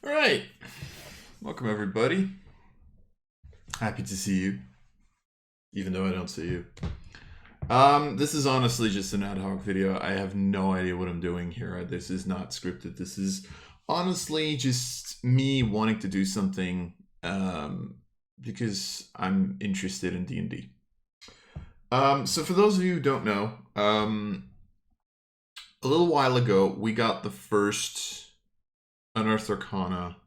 All right. Welcome, everybody. Happy to see you, even though I don't see you. This is honestly just an ad hoc video. I have no idea what I'm doing here. This is not scripted. This is honestly just me wanting to do something because I'm interested in D&D. So for those of you who don't know, a little while ago, we got the first Unearthed Arcana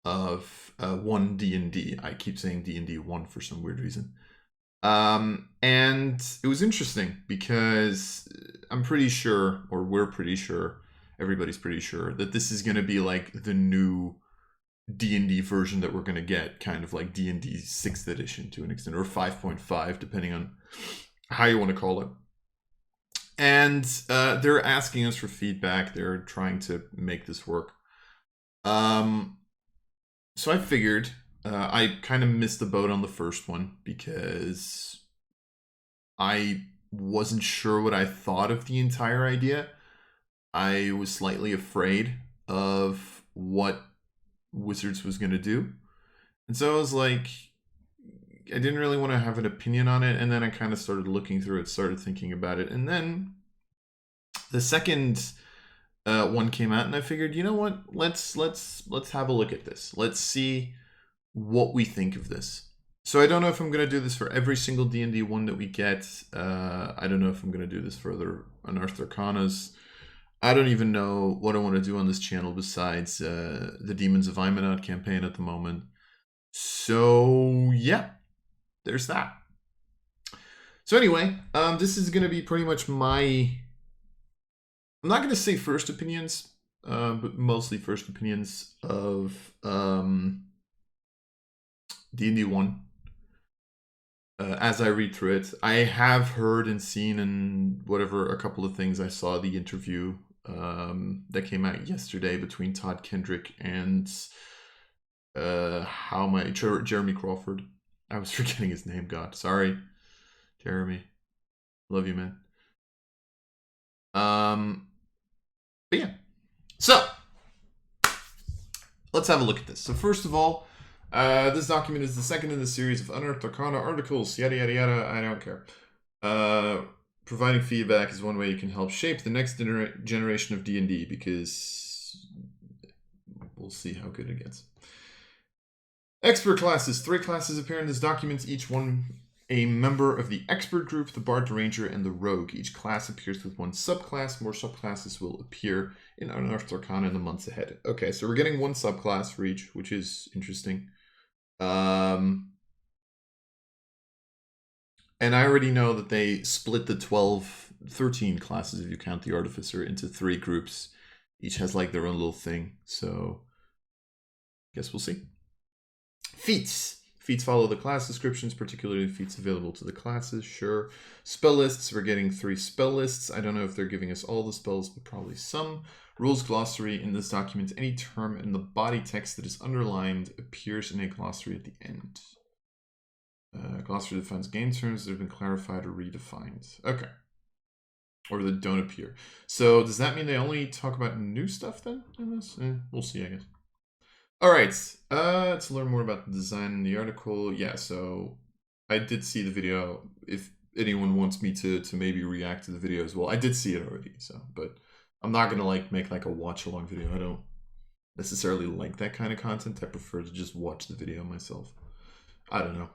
of One D&D. I keep saying D&D 1 for some weird reason. And it was interesting because I'm pretty sure, or we're pretty sure, everybody's pretty sure, that this is going to be like the new D&D version that we're going to get, kind of like D&D 6th edition to an extent, or 5.5, depending on how you want to call it. And they're asking us for feedback. They're trying to make this work. So I figured I kind of missed the boat on the first one because I wasn't sure what I thought of the entire idea. I was slightly afraid of what Wizards was going to do. And so I was like, I didn't really want to have an opinion on it. And then I kind of started looking through it, started thinking about it. And then the second one came out, and I figured, you know what? Let's have a look at this. Let's see what we think of this. So I don't know if I'm going to do this for every single D&D one that we get. I don't know if I'm going to do this for other Unearthed Arcanas. I don't even know what I want to do on this channel besides the Demons of Imanot campaign at the moment. So yeah, there's that. So anyway, this is going to be pretty much my... I'm not going to say first opinions, but mostly first opinions of D&D 1. As I read through it, I have heard and seen and whatever a couple of things. I saw the interview that came out yesterday between Todd Kendrick and Jeremy Crawford. I was forgetting his name. God, sorry, Jeremy. Love you, man. But yeah, so let's have a look at this. So first of all, this document is the second in the series of Unearthed Arcana articles, yada yada yada, I don't care. Providing feedback is one way you can help shape the next generation of D&D, because we'll see how good it gets. Expert classes. 3 classes appear in this document, each one a member of the expert group, the bard, the ranger, and the rogue. Each class appears with 1 subclass. More subclasses will appear in Unearthed Arcana in the months ahead. Okay, so we're getting 1 subclass for each, which is interesting. And I already know that they split the 13 classes, if you count the artificer, into 3 groups. Each has like their own little thing, so I guess we'll see. Feats. Feats follow the class descriptions, particularly feats available to the classes, sure. Spell lists, we're getting 3 spell lists. I don't know if they're giving us all the spells, but probably some. Rules glossary. In this document, any term in the body text that is underlined appears in a glossary at the end. Glossary defines game terms that have been clarified or redefined. Okay. Or that don't appear. So does that mean they only talk about new stuff then in this? We'll see, I guess. All right, to learn more about the design in the article, yeah, so I did see the video. If anyone wants me to maybe react to the video as well, I did see it already, so, but I'm not going to like make like a watch-along video. I don't necessarily like that kind of content. I prefer to just watch the video myself. I don't know.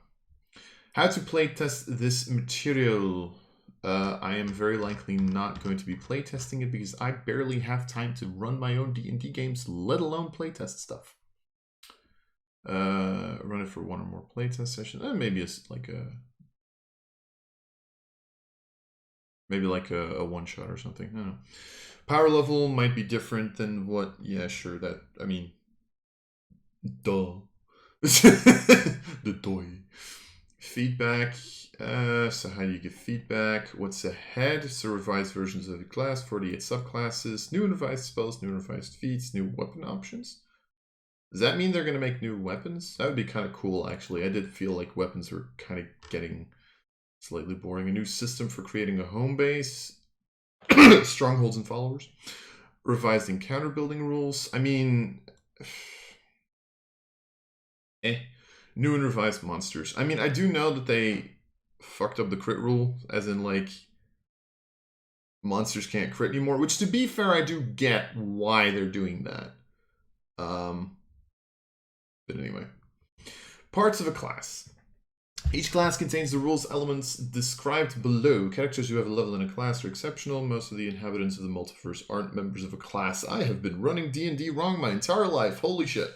How to playtest this material. I am very likely not going to be playtesting it because I barely have time to run my own D&D games, let alone playtest stuff. Run it for 1 or more playtest sessions. Maybe it's like a one-shot or something. I don't know. Power level might be different than what... Yeah, sure. That, I mean... Duh. The toy. Feedback. So how do you give feedback? What's ahead? So revised versions of the class, 48 subclasses, new and revised spells, new and revised feats, new weapon options. Does that mean they're going to make new weapons? That would be kind of cool, actually. I did feel like weapons were kind of getting slightly boring. A new system for creating a home base. Strongholds and followers. Revised encounter building rules. I mean, New and revised monsters. I mean, I do know that they fucked up the crit rule, as in, like, monsters can't crit anymore, which, to be fair, I do get why they're doing that. But anyway. Parts of a class. Each class contains the rules elements described below. Characters who have a level in a class are exceptional. Most of the inhabitants of the multiverse aren't members of a class. I have been running D&D wrong my entire life. Holy shit.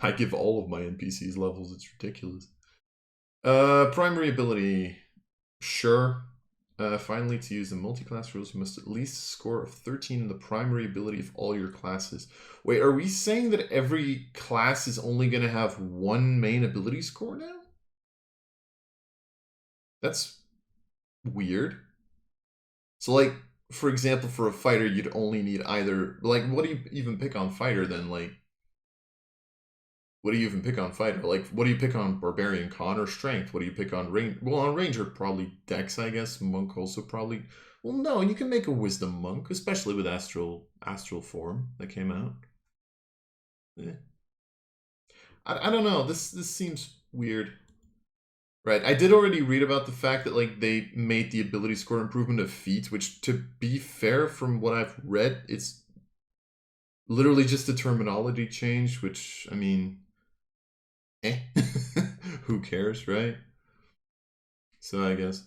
I give all of my NPCs levels. It's ridiculous. Primary ability. Sure. Finally, to use the multi-class rules, you must at least score of 13 in the primary ability of all your classes. Wait, are we saying that every class is only going to have one main ability score now? That's weird. So, like, for example, for a fighter, you'd only need either... Like, what do you even pick on fighter, then? Like, what do you even pick on fighter? Like, what do you pick on barbarian, con, or strength? What do you pick on range? Well, on ranger, probably dex, I guess. Monk also probably... Well, no, you can make a wisdom monk, especially with astral form that came out. I don't know. This seems weird. Right, I did already read about the fact that, like, they made the ability score improvement of feat, which, to be fair, from what I've read, it's literally just a terminology change, which, I mean... Who cares, right? So I guess.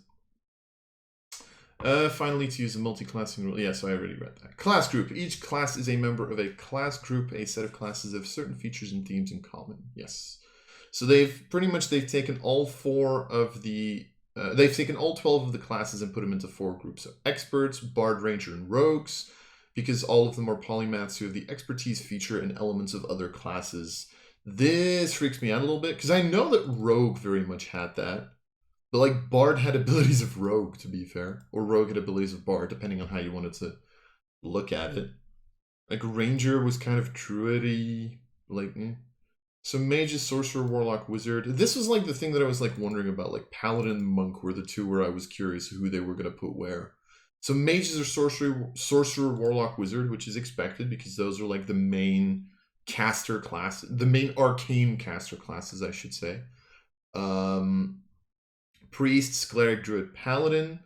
Finally, to use a multi-classing rule. Yeah, so I already read that. Class group. Each class is a member of a class group. A set of classes have certain features and themes in common. Yes. So they've taken all 4 of the... they've taken all 12 of the classes and put them into 4 groups. So experts, bard, ranger, and rogues, because all of them are polymaths who have the expertise feature and elements of other classes. This freaks me out a little bit, because I know that rogue very much had that. But, like, bard had abilities of rogue, to be fair. Or rogue had abilities of bard, depending on how you wanted to look at it. Like, ranger was kind of druid-y. Like, So mage, sorcerer, warlock, wizard. This was, like, the thing that I was, like, wondering about. Like, paladin, monk were the 2 where I was curious who they were going to put where. So mages are sorcerer, warlock, wizard, which is expected, because those are, like, the main... caster class, the main arcane caster classes, I should say. Priests, cleric, druid, paladin,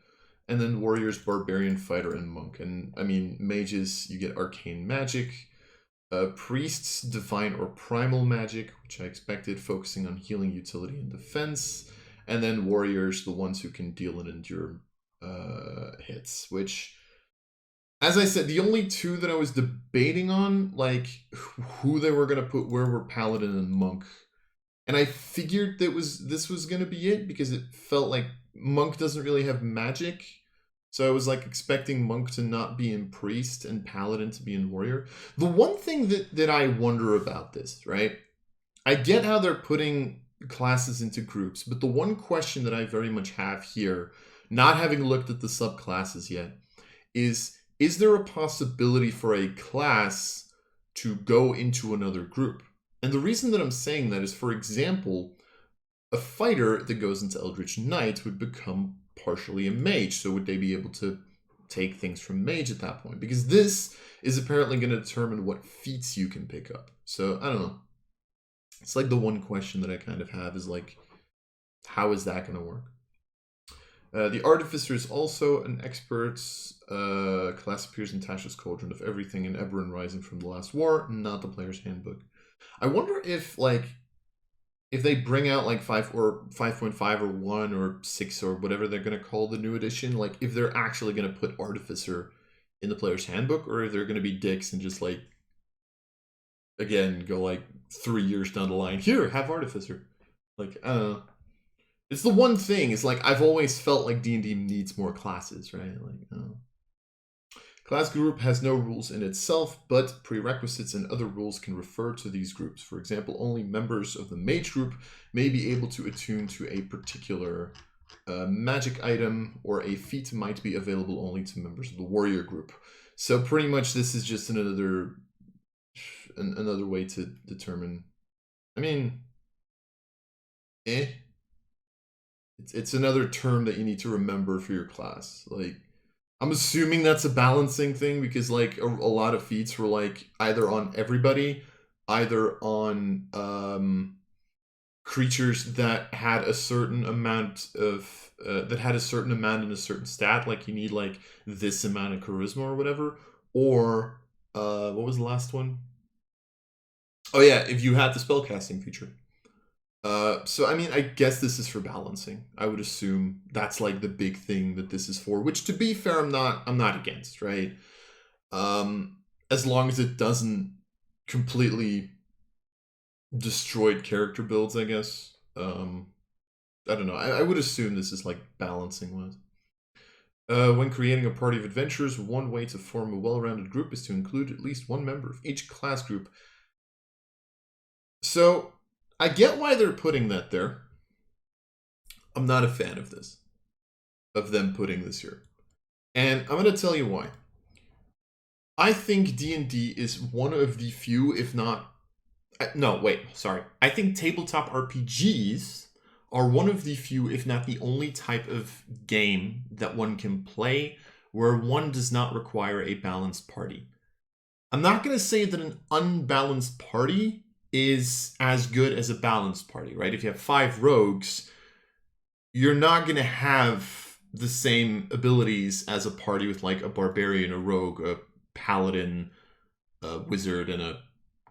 and then warriors, barbarian, fighter, and monk. And I mean, mages, you get arcane magic. Priests, divine or primal magic, which I expected, focusing on healing, utility, and defense. And then warriors, the ones who can deal and endure hits, which... As I said, the only 2 that I was debating on, like, who they were going to put where were Paladin and Monk. And I figured that this was going to be it, because it felt like Monk doesn't really have magic. So I was, like, expecting Monk to not be in Priest and Paladin to be in Warrior. The one thing that I wonder about this, right? I get how they're putting classes into groups, but the one question that I very much have here, not having looked at the subclasses yet, is there a possibility for a class to go into another group? And the reason that I'm saying that is, for example, a fighter that goes into Eldritch Knight would become partially a mage. So would they be able to take things from mage at that point? Because this is apparently going to determine what feats you can pick up. So, I don't know. It's like the one question that I kind of have is, like, how is that going to work? The Artificer is also an expert. Class appears in Tasha's Cauldron of Everything and Eberron Rising from the Last War, not the player's handbook. I wonder if, like, if they bring out, like, 5 or 5.5 or 1 or 6 or whatever they're going to call the new edition, like, if they're actually going to put Artificer in the player's handbook, or if they're going to be dicks and just, like, again, go, like, 3 years down the line, here, have Artificer. Like, I don't know. It's the one thing, it's like, I've always felt like D&D needs more classes, right? Like, Class group has no rules in itself, but prerequisites and other rules can refer to these groups. For example, only members of the mage group may be able to attune to a particular magic item, or a feat might be available only to members of the warrior group. So pretty much this is just another way to determine. I mean, It's another term that you need to remember for your class. Like, I'm assuming that's a balancing thing, because, like, a lot of feats were, like, either on everybody either on creatures that had a certain amount of and a certain stat, like you need like this amount of charisma or whatever, or what was the last one? Oh yeah, if you had the spellcasting feature. So I mean, I guess this is for balancing. I would assume that's like the big thing that this is for. Which, to be fair, I'm not against, right? As long as it doesn't completely destroy character builds, I guess. I don't know. I would assume this is like balancing wise. When creating a party of adventurers, one way to form a well-rounded group is to include at least one member of each class group. So I get why they're putting that there. I'm not a fan of this, of them putting this here. And I'm going to tell you why. I think D&D is one of the few, if not... No, wait, sorry. I think tabletop RPGs are one of the few, if not the only type of game that one can play where one does not require a balanced party. I'm not going to say that an unbalanced party is as good as a balanced party, right? If you have 5 rogues, you're not going to have the same abilities as a party with like a barbarian, a rogue, a paladin, a wizard, and a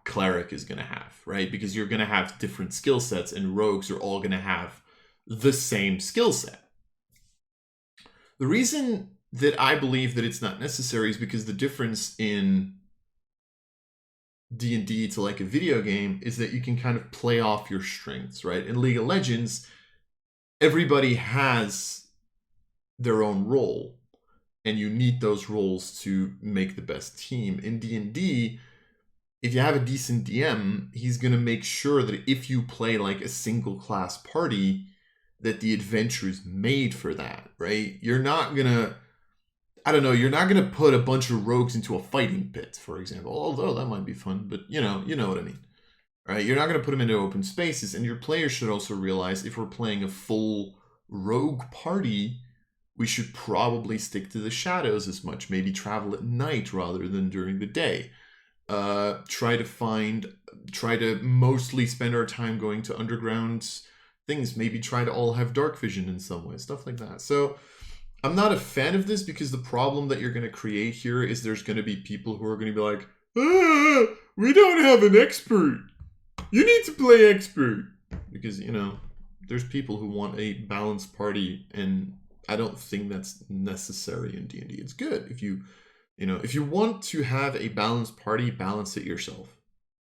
cleric is going to have, right? Because you're going to have different skill sets, and rogues are all going to have the same skill set. The reason that I believe that it's not necessary is because the difference in D&D to like a video game is that you can kind of play off your strengths, right? In League of Legends, everybody has their own role, and you need those roles to make the best team. In D&D, if you have a decent DM, he's going to make sure that if you play like a single class party, that the adventure is made for that, right? You're not going to, I don't know, you're not going to put a bunch of rogues into a fighting pit, for example, although that might be fun, but you know what I mean, right? You're not going to put them into open spaces, and your players should also realize if we're playing a full rogue party, we should probably stick to the shadows as much, maybe travel at night rather than during the day. Try to mostly spend our time going to underground things, maybe try to all have dark vision in some way, stuff like that. So I'm not a fan of this because the problem that you're going to create here is there's going to be people who are going to be like, we don't have an expert. You need to play expert. Because, you know, there's people who want a balanced party, and I don't think that's necessary in D&D. It's good if you want to have a balanced party, balance it yourself,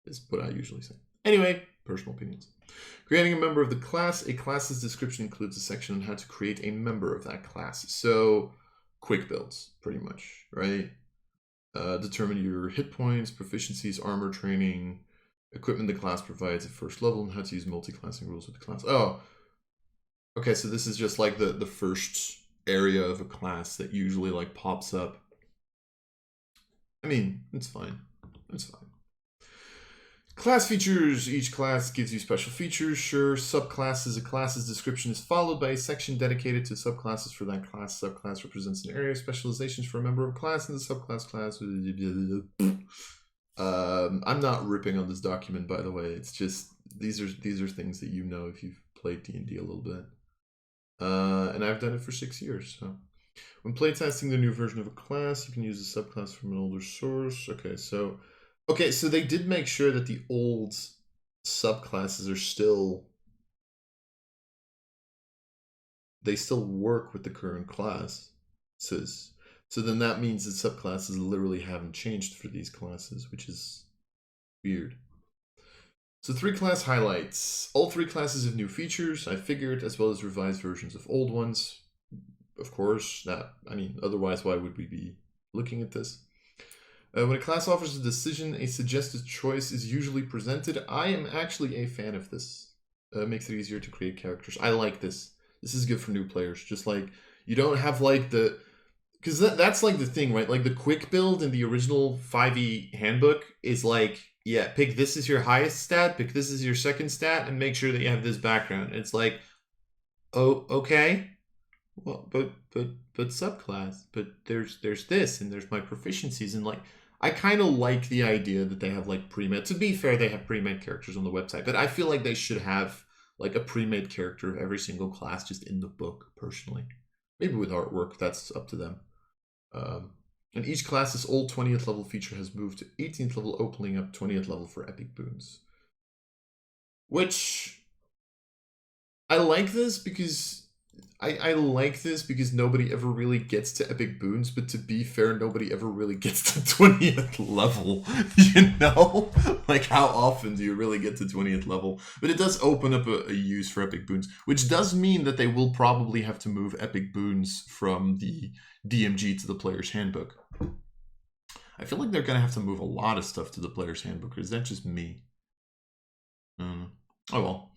is what I usually say. Anyway, personal opinions. Creating a member of the class. A class's description includes a section on how to create a member of that class. So, quick builds, pretty much, right? Determine your hit points, proficiencies, armor training, equipment the class provides at first level, and how to use multi-classing rules with the class. Oh, okay, so this is just like the first area of a class that usually like pops up. I mean, it's fine. It's fine. Class features. Each class gives you special features. Sure. Subclasses. A class's description is followed by a section dedicated to subclasses for that class. Subclass represents an area of specializations for a member of a class in the subclass class. I'm not ripping on this document, by the way. It's just these are things that you know if you've played D&D a little bit. And I've done it for 6 years, so. When playtesting the new version of a class, you can use a subclass from an older source. Okay, so they did make sure that the old subclasses are still work with the current classes. So then that means that subclasses literally haven't changed for these classes, which is weird. So 3 class highlights. All 3 classes have new features, I figured, as well as revised versions of old ones. Of course, otherwise why would we be looking at this? When a class offers a decision, a suggested choice is usually presented. I am actually a fan of this. Makes it easier to create characters. I like this. This is good for new players. Just like, you don't have like because that's like the thing, right? Like the quick build in the original 5e handbook is like, yeah, pick this is your highest stat, pick this is your second stat, and make sure that you have this background. It's like, oh, okay. Well, but subclass, but there's this, and there's my proficiencies, and like, I kind of like the idea that they have like pre-made. To be fair, they have pre-made characters on the website, but I feel like they should have like a pre-made character of every single class just in the book, personally. Maybe with artwork, that's up to them. And each class's old 20th level feature has moved to 18th level, opening up 20th level for epic boons. Which I like this because I like this because nobody ever really gets to epic boons, but to be fair, nobody ever really gets to 20th level, you know? Like, how often do you really get to 20th level? But it does open up a use for epic boons, which does mean that they will probably have to move epic boons from the DMG to the player's handbook. I feel like they're going to have to move a lot of stuff to the player's handbook, or is that just me? Oh well.